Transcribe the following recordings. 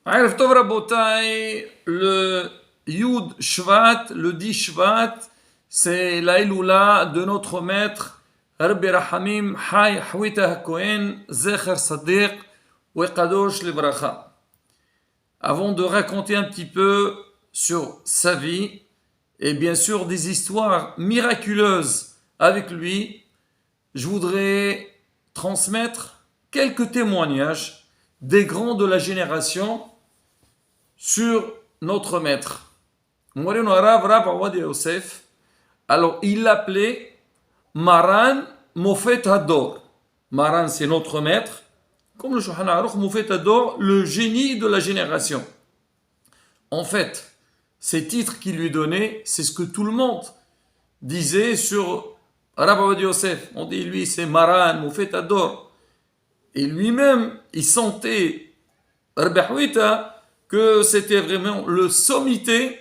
عرف طب ربوتاي, le Yud Shvat, le 10 Shvat, c'est la Iloula de notre maître Rabbi Rahamim Hay Hawita HaKohen Zecher Sadiq Wekadosh Livracha. Avant de raconter un petit peu sur sa vie et bien sûr des histoires miraculeuses avec lui, je voudrais transmettre quelques témoignages des grands de la génération sur notre maître. Moreno Rav Awad Yosef, alors il l'appelait Maran Mofet Hador. Maran, c'est notre maître, comme le Shulchan Aruch, Mofet Hador, le génie de la génération. En fait, ces titres qu'il lui donnait, c'est ce que tout le monde disait sur Rav Awad Yosef. On dit lui, c'est Maran Mofet Hador. Et lui-même, il sentait Rabbi Hawita que c'était vraiment le sommité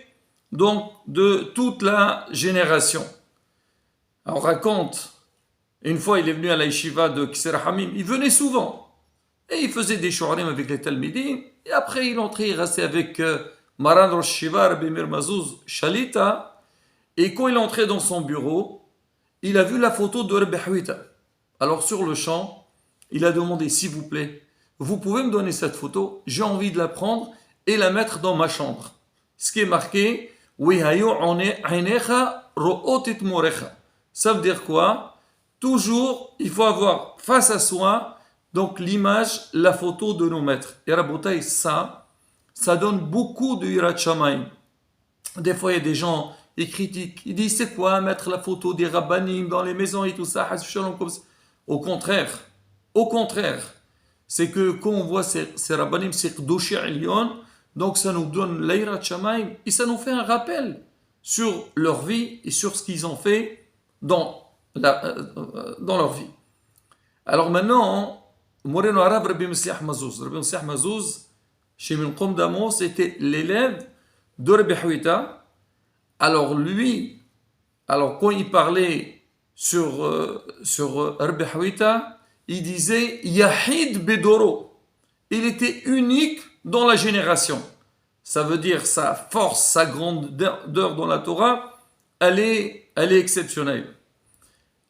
donc de toute la génération. On raconte, une fois il est venu à la yeshiva de Kisser Hamim, il venait souvent, et il faisait des shu'arim avec les talmidim, et après il entrait, il restait avec Maran Rosh Shiva, Rabbi Meir Mazouz Shalita, et quand il entrait dans son bureau, il a vu la photo de Rabbi Hawita. Alors sur le champ, il a demandé, s'il vous plaît, vous pouvez me donner cette photo, j'ai envie de la prendre et la mettre dans ma chambre. Ce qui est marqué, ça veut dire quoi? Toujours, il faut avoir face à soi donc l'image, la photo de nos maîtres. Et Rabotai, ça donne beaucoup de Yirat Shamayim. Des fois, il y a des gens, ils critiquent, ils disent, c'est quoi mettre la photo des rabbanim dans les maisons et tout ça? Au contraire, c'est que quand on voit ces rabbanim, c'est Kdoshi Elyon, donc ça nous donne l'Yirat Shamayim et ça nous fait un rappel sur leur vie et sur ce qu'ils ont fait dans leur vie. Alors maintenant, Moreno Arav Rabbi Messiah Mazouz. Rabbi Messiah Mazouz, chez Minqom Damo, c'était l'élève de Rabbi Hawita. Alors lui, quand il parlait sur Rabbi Hawita, il disait Yahid Bedoro. Il était unique dans la génération. Ça veut dire sa force, sa grandeur dans la Torah, elle est exceptionnelle.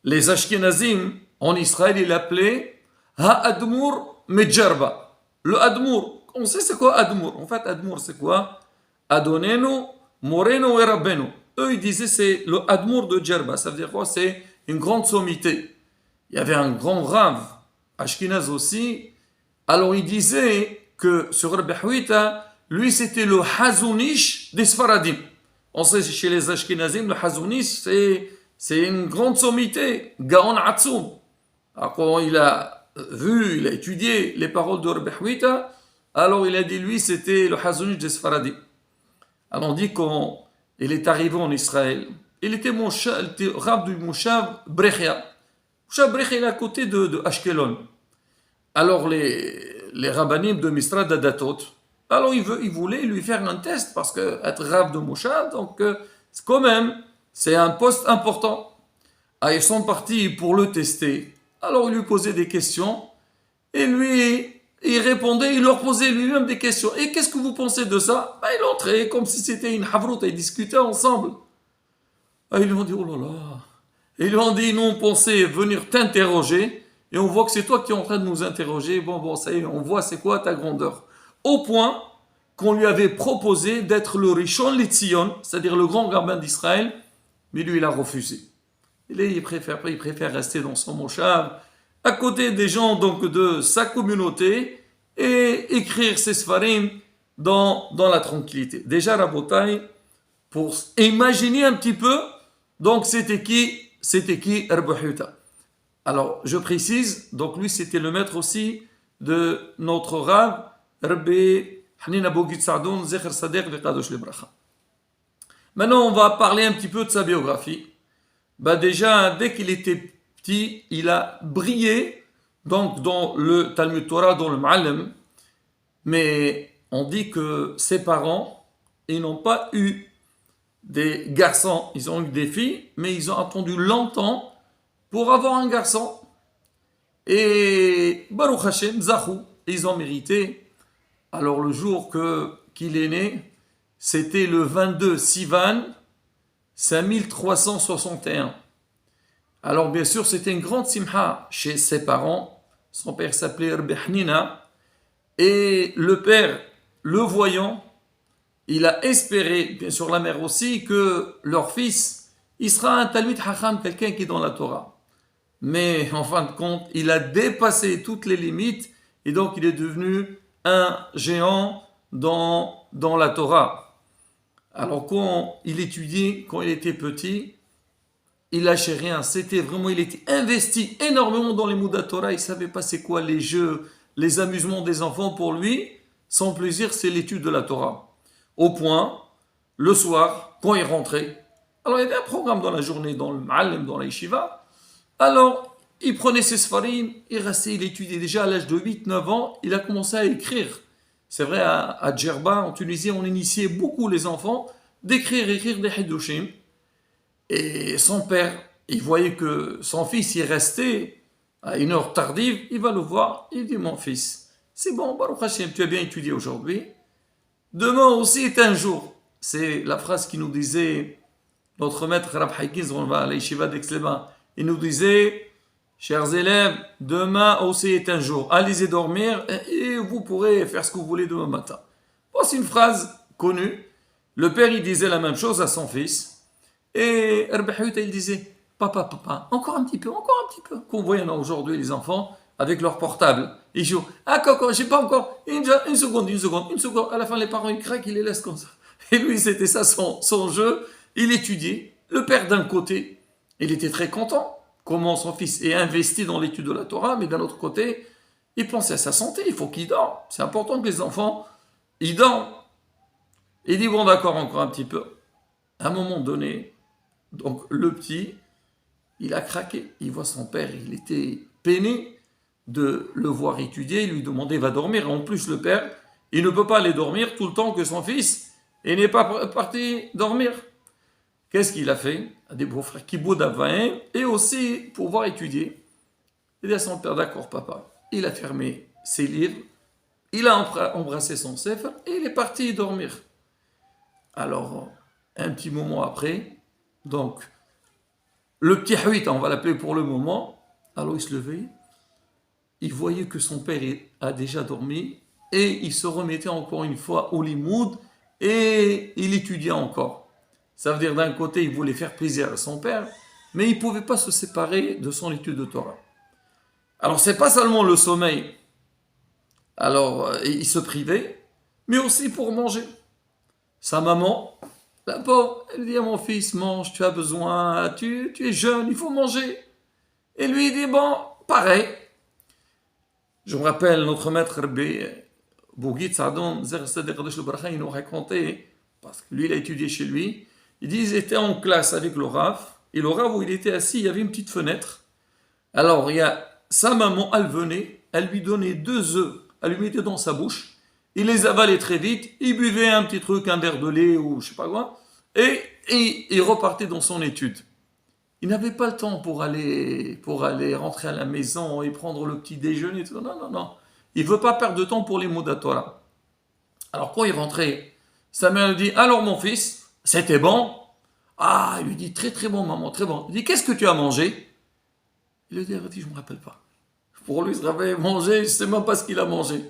Les Ashkenazim, en Israël, ils l'appelaient Ha-Admour Medjarba. Le Admour, on sait c'est quoi Admour. En fait, Admour, c'est quoi? Adonenu, Moreno et Rabbenu. Eux, ils disaient c'est le Admour de Djerba. Ça veut dire quoi? C'est une grande sommité. Il y avait un grand Rav, Ashkenaz aussi. Alors, il disait que sur Rabbi Hawita, lui, c'était le Hazounish des Sfaradim. On sait chez les Ashkenazim, le Hazounish, c'est une grande sommité, Gaon Atsoum. Alors, quand il a étudié les paroles de Rabbi Hawita, alors il a dit, lui, c'était le Hazounish des Sfaradim. Alors, on dit qu'il est arrivé en Israël. Il était Rab du Moshav Brechia. Moshav Brechia, il est à côté de Ashkelon. Alors, les rabbanim de Misra d'Adatot, alors il voulait lui faire un test parce que être rab de Moshav, donc quand même, c'est un poste important. Ah, ils sont partis pour le tester. Alors il lui posait des questions et lui, il répondait, il leur posait lui-même des questions. Et qu'est-ce que vous pensez de ça? Il entrait comme si c'était une havrout, ils discutaient ensemble. Ils lui ont dit, oh là là. Ils lui ont dit, nous on pensait venir t'interroger. Et on voit que c'est toi qui es en train de nous interroger. Bon, ça y est, on voit c'est quoi ta grandeur. Au point qu'on lui avait proposé d'être le Rishon Litzion, c'est-à-dire le grand rabbin d'Israël, mais lui, il a refusé. Il préfère rester dans son moshav, à côté des gens donc de sa communauté, et écrire ses sfarim dans la tranquillité. Déjà, Rabotai, pour imaginer un petit peu, donc c'était qui Rabbi Hawita. Alors, je précise, donc lui, c'était le maître aussi de notre Rav, Rabbi Hanina Bogit Sadoun, Zecher Sadiq, Vekadosh Libracha. Maintenant, on va parler un petit peu de sa biographie. Déjà, dès qu'il était petit, il a brillé donc dans le Talmud Torah, dans le Ma'alem. Mais on dit que ses parents, ils n'ont pas eu des garçons, ils ont eu des filles, mais ils ont attendu longtemps pour avoir un garçon. Et Baruch Hashem, Zahou, ils ont mérité. Alors le jour qu'il est né, c'était le 22 Sivan 5361. Alors bien sûr, c'était une grande simha chez ses parents. Son père s'appelait Rabbi Hanina. Et le père, le voyant, il a espéré, bien sûr la mère aussi, que leur fils, il sera un talmid hacham, quelqu'un qui est dans la Torah. Mais en fin de compte, il a dépassé toutes les limites et donc il est devenu un géant dans la Torah. Alors quand il étudiait, quand il était petit, il lâchait rien. C'était vraiment, il était investi énormément dans les Moudat Torah. Il savait pas c'est quoi les jeux, les amusements des enfants. Pour lui, son plaisir, c'est l'étude de la Torah. Au point, le soir, quand il rentrait, alors il y avait un programme dans la journée, dans le Ma'alem, dans la Yeshiva. Alors, il prenait ses sfarim, il restait, il étudiait déjà à l'âge de 8-9 ans, il a commencé à écrire. C'est vrai, à Djerba, en Tunisie, on initiait beaucoup les enfants écrire des Hidushim. Et son père, il voyait que son fils y restait à une heure tardive, il va le voir, il dit mon fils, c'est bon, Baruch Hashem, tu as bien étudié aujourd'hui, demain aussi est un jour. C'est la phrase qui nous disait notre maître Rab Haïkiz, on va à la Yeshiva d'Aix-les-Bains, il nous disait, chers élèves, demain aussi est un jour, allez-y dormir et vous pourrez faire ce que vous voulez demain matin. Voici une phrase connue. Le père, il disait la même chose à son fils. Et Rabbi Houta, il disait, papa, encore un petit peu. Qu'on voit aujourd'hui les enfants avec leur portable. Ils jouent, coco, j'ai pas encore, une seconde. À la fin, les parents, ils craquent, ils les laissent comme ça. Et lui, c'était ça son jeu. Il étudiait. Le père, d'un côté, il était très content. Comment son fils est investi dans l'étude de la Torah, mais d'un autre côté, il pensait à sa santé. Il faut qu'il dorme. C'est important que les enfants, ils dorment. Il dit, bon, d'accord, encore un petit peu. À un moment donné, donc le petit, il a craqué. Il voit son père, il était peiné de le voir étudier. Il lui demandait, va dormir. En plus, le père, il ne peut pas aller dormir tout le temps que son fils n'est pas parti dormir. Qu'est-ce qu'il a fait? Des beaux-frères qui boudavaient et aussi pouvoir étudier. Il dit à son père, d'accord papa. Il a fermé ses livres, il a embrassé son sefer et il est parti dormir. Alors, un petit moment après, donc, le petit Huit, on va l'appeler pour le moment, alors il se levait, il voyait que son père a déjà dormi et il se remettait encore une fois au limoud et il étudiait encore. Ça veut dire d'un côté, il voulait faire plaisir à son père, mais il ne pouvait pas se séparer de son étude de Torah. Alors, c'est pas seulement le sommeil, alors il se privait, mais aussi pour manger. Sa maman, la pauvre, elle dit à mon fils, mange, tu as besoin, tu es jeune, il faut manger. Et lui, il dit, bon, pareil. Je me rappelle, notre maître Rabbi Bougit Saadon, il nous racontait, parce que lui, il a étudié chez lui, il dit, ils étaient en classe avec le Rav, et le Rav où il était assis, il y avait une petite fenêtre. Alors, il y a sa maman, elle venait, elle lui donnait 2 œufs, elle lui mettait dans sa bouche, il les avalait très vite, il buvait un petit truc, un verre de lait ou je sais pas quoi, et il repartait dans son étude. Il n'avait pas le temps pour aller rentrer à la maison et prendre le petit déjeuner. Tout. Non. Il ne veut pas perdre de temps pour les mots de la Torah. Alors quand il rentrait, sa mère lui dit, alors mon fils, c'était bon? Ah, il lui dit, très très bon maman, très bon. Il dit, qu'est-ce que tu as mangé? Il lui dit, je ne me rappelle pas. Pour lui, il avait mangé, je ne sais même pas ce qu'il a mangé.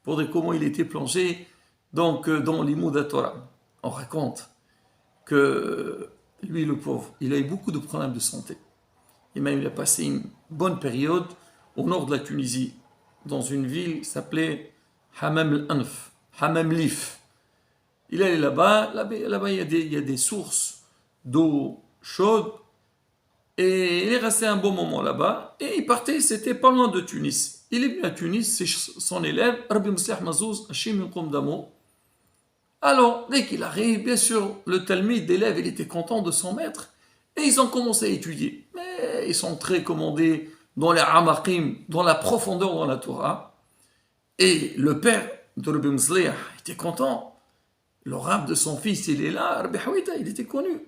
Pour dire comment il était plongé donc, dans les mots de la Torah. On raconte que lui, le pauvre, il a eu beaucoup de problèmes de santé. Et même, il a passé une bonne période au nord de la Tunisie, dans une ville qui s'appelait Hammam al-Anf, Hammam Lif. Il est allé là-bas, il y a des sources d'eau chaude, et il est resté un bon moment là-bas, et il partait, c'était pas loin de Tunis. Il est venu à Tunis, c'est son élève, Rabbi Moussah Mazouz, Hachim Yunqom Damo. Alors, dès qu'il arrive, bien sûr, le talmid d'élève, il était content de son maître, et ils ont commencé à étudier. Mais ils sont très commandés dans les amakim, dans la profondeur dans la Torah. Et le père de Rabbi Moussah était content. Le rab de son fils, il est là, Rabbi Houita, il était connu.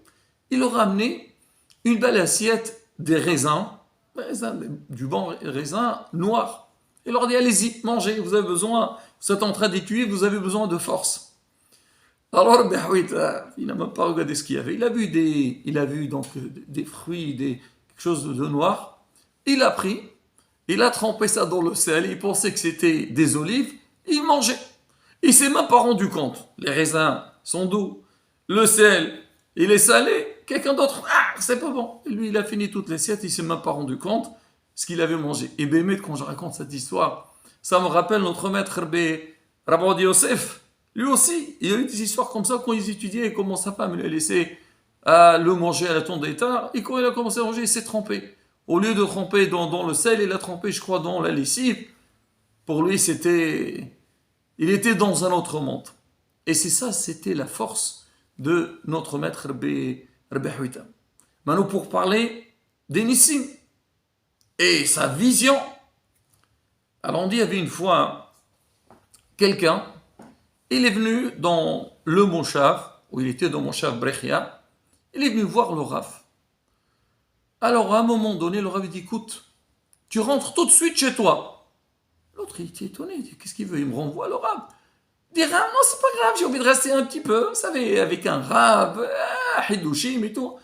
Il leur a amené une belle assiette des raisins, du bon raisin noir. Il leur a dit, allez-y, mangez, vous avez besoin vous êtes en train d'étudier, vous avez besoin de force. Alors, Rabbi Hawita, il n'a même pas regardé ce qu'il y avait. Il a vu donc des fruits, quelque chose de noir. Il a pris, il a trempé ça dans le sel, il pensait que c'était des olives, il mangeait. Il s'est même pas rendu compte. Les raisins sont doux, le sel, il est salé. Quelqu'un d'autre, c'est pas bon. Et lui, il a fini toute l'assiette, il s'est même pas rendu compte ce qu'il avait mangé. Et Bémet, quand je raconte cette histoire, ça me rappelle notre maître Rabbi Yosef. Lui aussi, il y a eu des histoires comme ça quand ils étudiaient et comment sa femme lui a laissé le manger à la tombe d'état. Et quand il a commencé à manger, il s'est trempé. Au lieu de tremper dans le sel, il a trempé, je crois, dans la lessive. Pour lui, il était dans un autre monde. Et c'est ça, c'était la force de notre maître Rabbi Hawita. Maintenant, pour parler d'Enissim et sa vision. Alors, on dit, il y avait une fois quelqu'un. Il est venu dans le Moshav, où il était dans Moshav Brechia, il est venu voir le Rav. Alors, à un moment donné, le Rav dit, écoute, tu rentres tout de suite chez toi. L'autre, il était étonné, il dit, qu'est-ce qu'il veut? Il me renvoie le Rav. Il dit, non, c'est pas grave, j'ai envie de rester un petit peu, vous savez, avec un Rav, Hidushim et tout.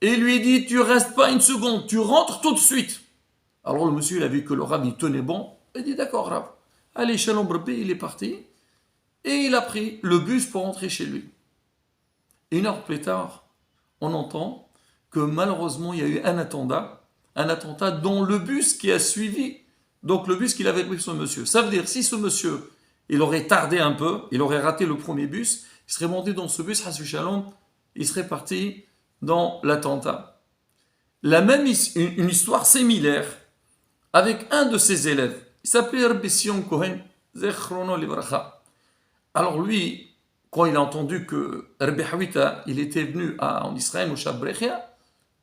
Et il lui dit, tu restes pas une seconde, tu rentres tout de suite. Alors, le monsieur, il a vu que le Rav, il tenait bon, il dit, d'accord, Rav. Allez, Shalom Rabbi, il est parti. Et il a pris le bus pour rentrer chez lui. Une heure plus tard, on entend que malheureusement, il y a eu un attentat dans le bus qui a suivi, donc le bus qu'il avait pris ce monsieur. Ça veut dire, si ce monsieur, il aurait tardé un peu, il aurait raté le premier bus, il serait monté dans ce bus, Hasbi Shalom, il serait parti dans l'attentat. Une histoire similaire avec un de ses élèves. Il s'appelait Rabbi Sion Cohen, Zechrono Livracha. Alors lui, quand il a entendu que Rabbi Hawita, il était venu en Israël, au Shab Brechia,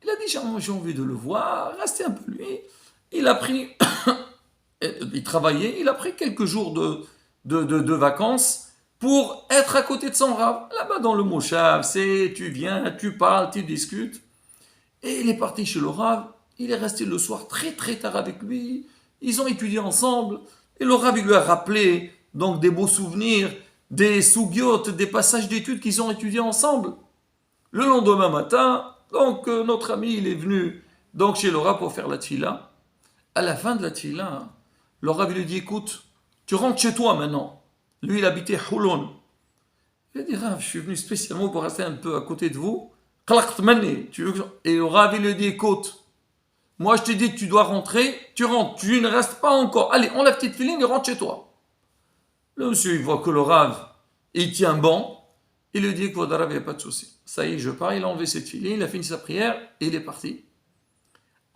il a dit, j'ai envie de le voir, rester un peu lui. Il a pris, il travaillait, il a pris quelques jours de vacances pour être à côté de son Rav. Là-bas dans le Moshav, tu viens, tu parles, tu discutes. Et il est parti chez le Rav, il est resté le soir très très tard avec lui, ils ont étudié ensemble, et le Rav il lui a rappelé donc des beaux souvenirs, des sougiotes, des passages d'études qu'ils ont étudiés ensemble. Le lendemain matin, donc notre ami il est venu donc chez le Rav pour faire la tfila. À la fin de la tfila, le Rav lui dit, écoute, tu rentres chez toi maintenant. Lui il habitait Houlon. Il a dit, Rav, je suis venu spécialement pour rester un peu à côté de vous. Et le Rav il lui dit, écoute, moi je t'ai dit que tu dois rentrer, tu rentres, tu ne restes pas encore. Allez, on la petite filine et rentre chez toi. Le monsieur, il voit que le Rav, il tient bon. Il lui dit, écoute, Rav, il n'y a pas de souci. Ça y est, je pars. Il a enlevé cette filine, il a fini sa prière et il est parti.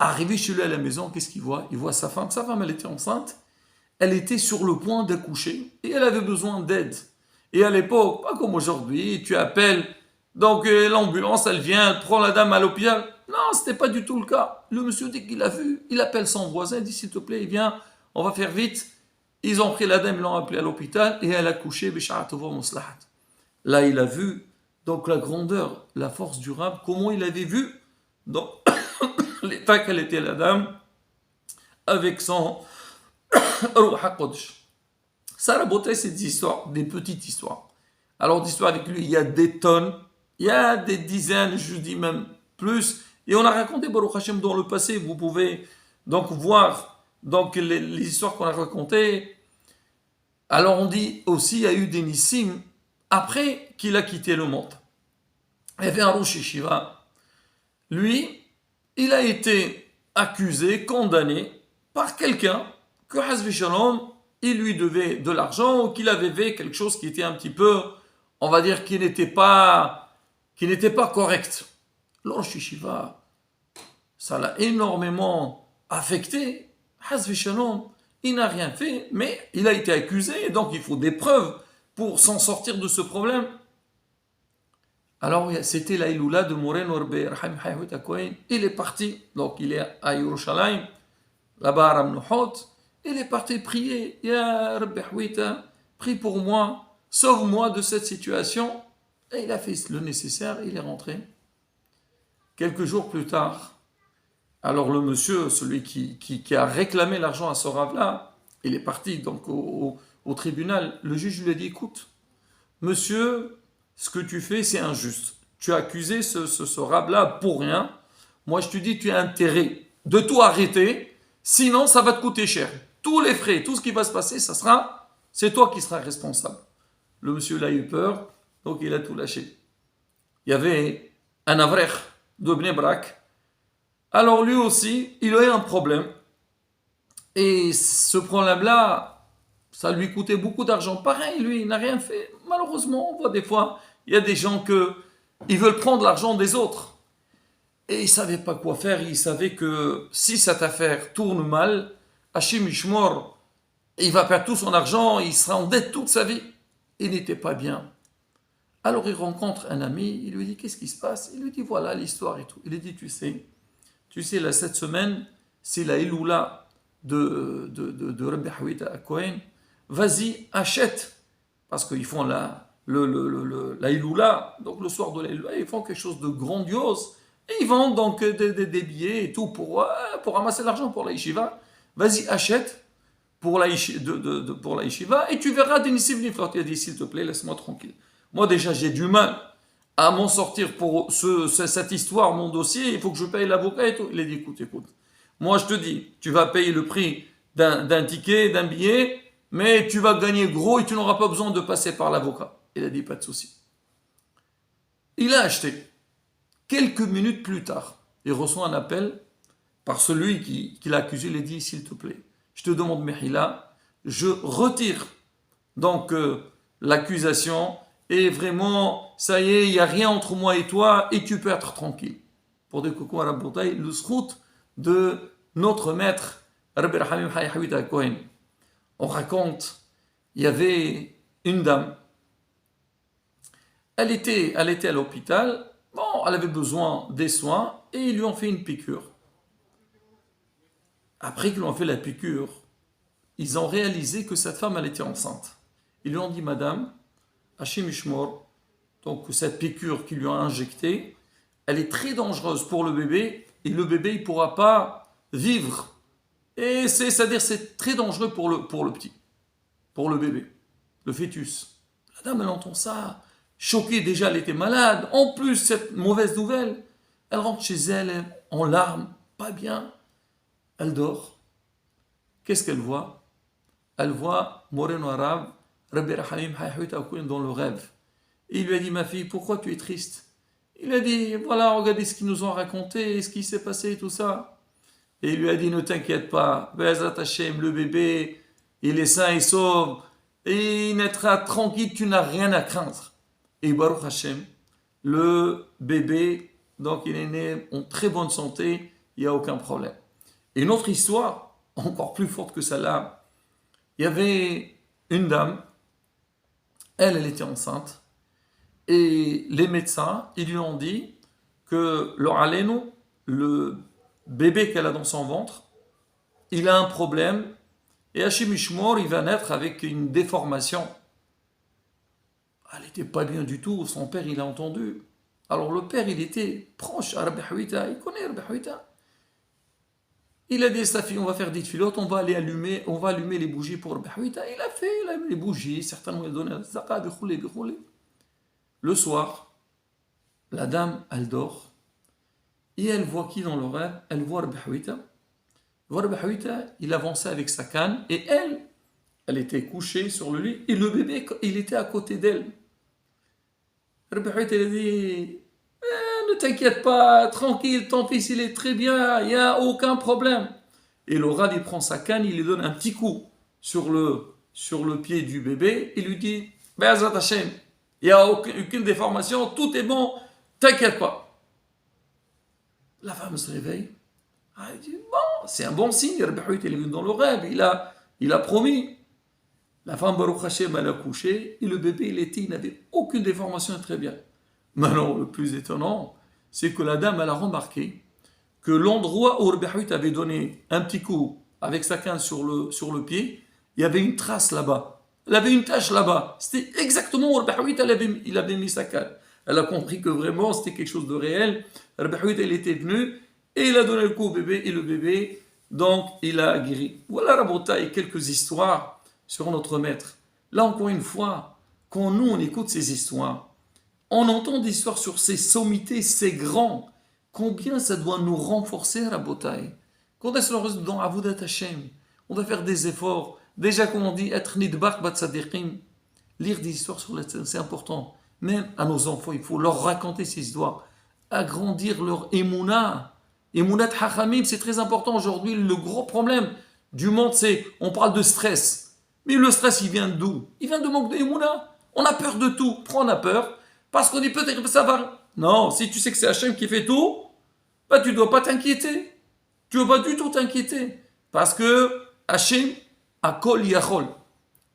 Arrivé chez lui à la maison, qu'est-ce qu'il voit? Il voit sa femme. Sa femme, elle était enceinte. Elle était sur le point d'accoucher et elle avait besoin d'aide. Et à l'époque, pas comme aujourd'hui, tu appelles, donc l'ambulance, elle vient, prend la dame à l'hôpital. Non, ce n'était pas du tout le cas. Le monsieur, dès qu'il a vu, il appelle son voisin, il dit, s'il te plaît, viens, on va faire vite. Ils ont pris la dame, ils l'ont appelée à l'hôpital et elle a couché. Là, il a vu donc la grandeur, la force du Rav, comment il avait vu dans l'état qu'elle était la dame avec son Ruach HaKodesh. Ça, la beauté, c'est des histoires, des petites histoires. Alors, d'histoires avec lui, il y a des tonnes, il y a des dizaines, je dis même plus. Et on a raconté Baruch Hashem dans le passé. Vous pouvez donc voir donc les histoires qu'on a racontées. Alors on dit aussi, il y a eu des Nissim après qu'il a quitté le monde. Il y avait un Rosh Yeshiva. Lui, il a été accusé, condamné par quelqu'un que Hasbi Shalom, il lui devait de l'argent ou qu'il avait fait quelque chose qui était un petit peu, on va dire, qui n'était pas correct. Le Rosh Yeshiva, ça l'a énormément affecté. Hasbi Shalom, il n'a rien fait, mais il a été accusé, donc il faut des preuves pour s'en sortir de ce problème. Alors, c'était la Iloula de Moreno Rabbi Hawita Cohen. Il est parti, donc il est à Yerushalayim, là-bas à Ramnuhot. Il est parti prier. Ya Rabbi Hawita, prie pour moi, sauve-moi de cette situation. Et il a fait le nécessaire, il est rentré. Quelques jours plus tard, alors le monsieur, celui qui a réclamé l'argent à ce Rav-là, il est parti donc au au tribunal, le juge lui a dit, écoute, monsieur, ce que tu fais, c'est injuste. Tu as accusé ce rabe-là pour rien. Moi, je te dis, tu as intérêt de tout arrêter, sinon ça va te coûter cher. Tous les frais, tout ce qui va se passer, c'est toi qui seras responsable. Le monsieur là a eu peur, donc il a tout lâché. Il y avait un avrech de Bnei Brak. Alors lui aussi, il a eu un problème. Et ce problème-là, ça lui coûtait beaucoup d'argent. Pareil, lui, il n'a rien fait. Malheureusement, on voit des fois, il y a des gens ils veulent prendre l'argent des autres. Et il ne savait pas quoi faire. Il savait que si cette affaire tourne mal, Hachim Ishmor, il va perdre tout son argent, il sera en dette toute sa vie. Il n'était pas bien. Alors il rencontre un ami, il lui dit, qu'est-ce qui se passe? Il lui dit, voilà l'histoire et tout. Il lui dit, tu sais, là, cette semaine, c'est la Iloula de Rabbi Hawita à Cohen. Vas-y, achète. Parce qu'ils font la Iloula, donc le soir de la Iloula, ils font quelque chose de grandiose. Et ils vendent donc des billets et tout pour ramasser l'argent pour la yeshiva. Vas-y, achète pour la yeshiva et tu verras des Nissim Niflot. Il a dit, s'il te plaît, laisse-moi tranquille. Moi déjà, j'ai du mal à m'en sortir pour cette histoire, mon dossier. Il faut que je paye l'avocat et tout. Il a dit, écoute. Moi, je te dis, tu vas payer le prix d'un ticket, d'un billet, mais tu vas gagner gros et tu n'auras pas besoin de passer par l'avocat. Il a dit, pas de souci. Il a acheté. Quelques minutes plus tard, il reçoit un appel par celui qui l'a accusé. Il a dit, s'il te plaît, je te demande Mehila, je retire donc l'accusation et vraiment, ça y est, il n'y a rien entre moi et toi et tu peux être tranquille. Pour dire que quoi, Rabboutaï, le srout de notre maître, Rabbi Rahamim Hawita Cohen. On raconte, il y avait une dame, elle était à l'hôpital, bon, elle avait besoin des soins et ils lui ont fait une piqûre. Après qu'ils lui ont fait la piqûre, ils ont réalisé que cette femme, elle était enceinte. Ils lui ont dit, madame, Hachim Ishmor, donc cette piqûre qu'ils lui ont injectée, elle est très dangereuse pour le bébé et le bébé, il ne pourra pas vivre. Et c'est-à-dire c'est très dangereux pour le petit, pour le bébé, le fœtus. La dame, elle entend ça, choquée déjà, elle était malade. En plus, cette mauvaise nouvelle, elle rentre chez elle en larmes, pas bien. Elle dort. Qu'est-ce qu'elle voit? Elle voit Moreno Arabe, Rabbi Rahamim Hawita Cohen dans le rêve. Et il lui a dit, ma fille, pourquoi tu es triste? Il a dit, voilà, regardez ce qu'ils nous ont raconté, ce qui s'est passé, tout ça. Et il lui a dit, ne t'inquiète pas, Be'ezrat Hashem, le bébé, il est sain et sauve, et il naîtra tranquille, tu n'as rien à craindre. Et Baruch Hashem, le bébé, donc il est né en très bonne santé, il n'y a aucun problème. Et une autre histoire, encore plus forte que celle-là, il y avait une dame, elle était enceinte, et les médecins, ils lui ont dit que le bébé qu'elle a dans son ventre, il a un problème, et Hachim Ishmor, il va naître avec une déformation. Elle n'était pas bien du tout, son père, il a entendu. Alors le père, il était proche à Rabbi Hawita, il connaît Rabbi Hawita. Il a dit à sa fille, on va faire des filotes, on va allumer les bougies pour Rabbi Hawita. Il a allumé les bougies, certainement il a donné la zakat, bichoulé. Le soir, la dame, elle dort, et elle voit qui dans le rêve? Elle voit Rabbi Hawita. Rabbi Hawita, il avançait avec sa canne, et elle était couchée sur le lit, et le bébé, il était à côté d'elle. Rabbi Hawita, il a dit, ne t'inquiète pas, tranquille, ton fils, il est très bien, il n'y a aucun problème. Et le rab, il prend sa canne, il lui donne un petit coup sur le pied du bébé, il lui dit, Be'ezrat Hashem, il n'y a aucune déformation, tout est bon, t'inquiète pas. La femme se réveille. Elle dit, bon, c'est un bon signe, Rabbi Hawita, il est venu dans le rêve, il a promis. La femme, Baruch Hashem, elle a couché, et le bébé, il n'avait aucune déformation, très bien. Maintenant, le plus étonnant, c'est que la dame, elle a remarqué que l'endroit où Rabbi Hawita avait donné un petit coup avec sa canne sur le pied, il y avait une trace là-bas. Elle avait une tache là-bas. C'était exactement où Rabbi Hawita il avait mis sa canne. Elle a compris que vraiment, c'était quelque chose de réel. Rabbi Hawita, il était venu et il a donné le coup au bébé, et le bébé, donc, il a guéri. Voilà, Rabotai, quelques histoires sur notre maître. Là, encore une fois, quand nous, on écoute ces histoires, on entend des histoires sur ces sommités, ces grands, combien ça doit nous renforcer à la bataille. Quand est-ce qu'on reste dans Avodat Hashem, on doit faire des efforts. Déjà, comme on dit, être nidbaq bat sadiqim, lire des histoires sur la c'est important. Même à nos enfants, il faut leur raconter ces histoires, agrandir leur émouna. Émounat hachamim, c'est très important aujourd'hui. Le gros problème du monde, c'est on parle de stress. Mais le stress, il vient d'où? Il vient de manque d'émouna. On a peur de tout. Pourquoi on a peur? Parce qu'on dit peut-être que ça va. Non, si tu sais que c'est Hachem qui fait tout, bah, tu ne dois pas t'inquiéter. Tu ne dois pas du tout t'inquiéter. Parce que Hachem a kol yachol.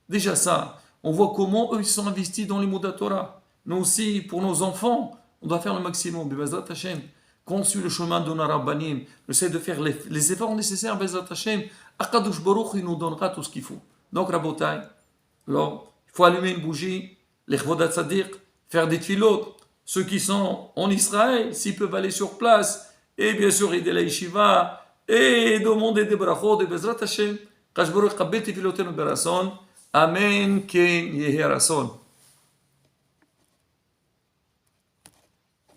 Déjà ça, on voit comment eux ils sont investis dans les mots de la Torah. Nous aussi, pour nos enfants, on doit faire le maximum. Bezrat Hashem, quand on suit le chemin de nos rabbanim, on essaie de faire les efforts nécessaires. Bezrat Hashem, Akadosh Baruch il nous donnera tout ce qu'il faut. Donc, Rabotai, alors, il faut allumer une bougie, les Chvodat Sadiq, faire des tfilotes. Ceux qui sont en Israël, s'ils peuvent aller sur place, et bien sûr, aider la yeshiva, et demander des brachot, de Bezrat Hashem, Kash Baruch Kabel Tfilotenu Berason. Amen, Ken Yehi Rason.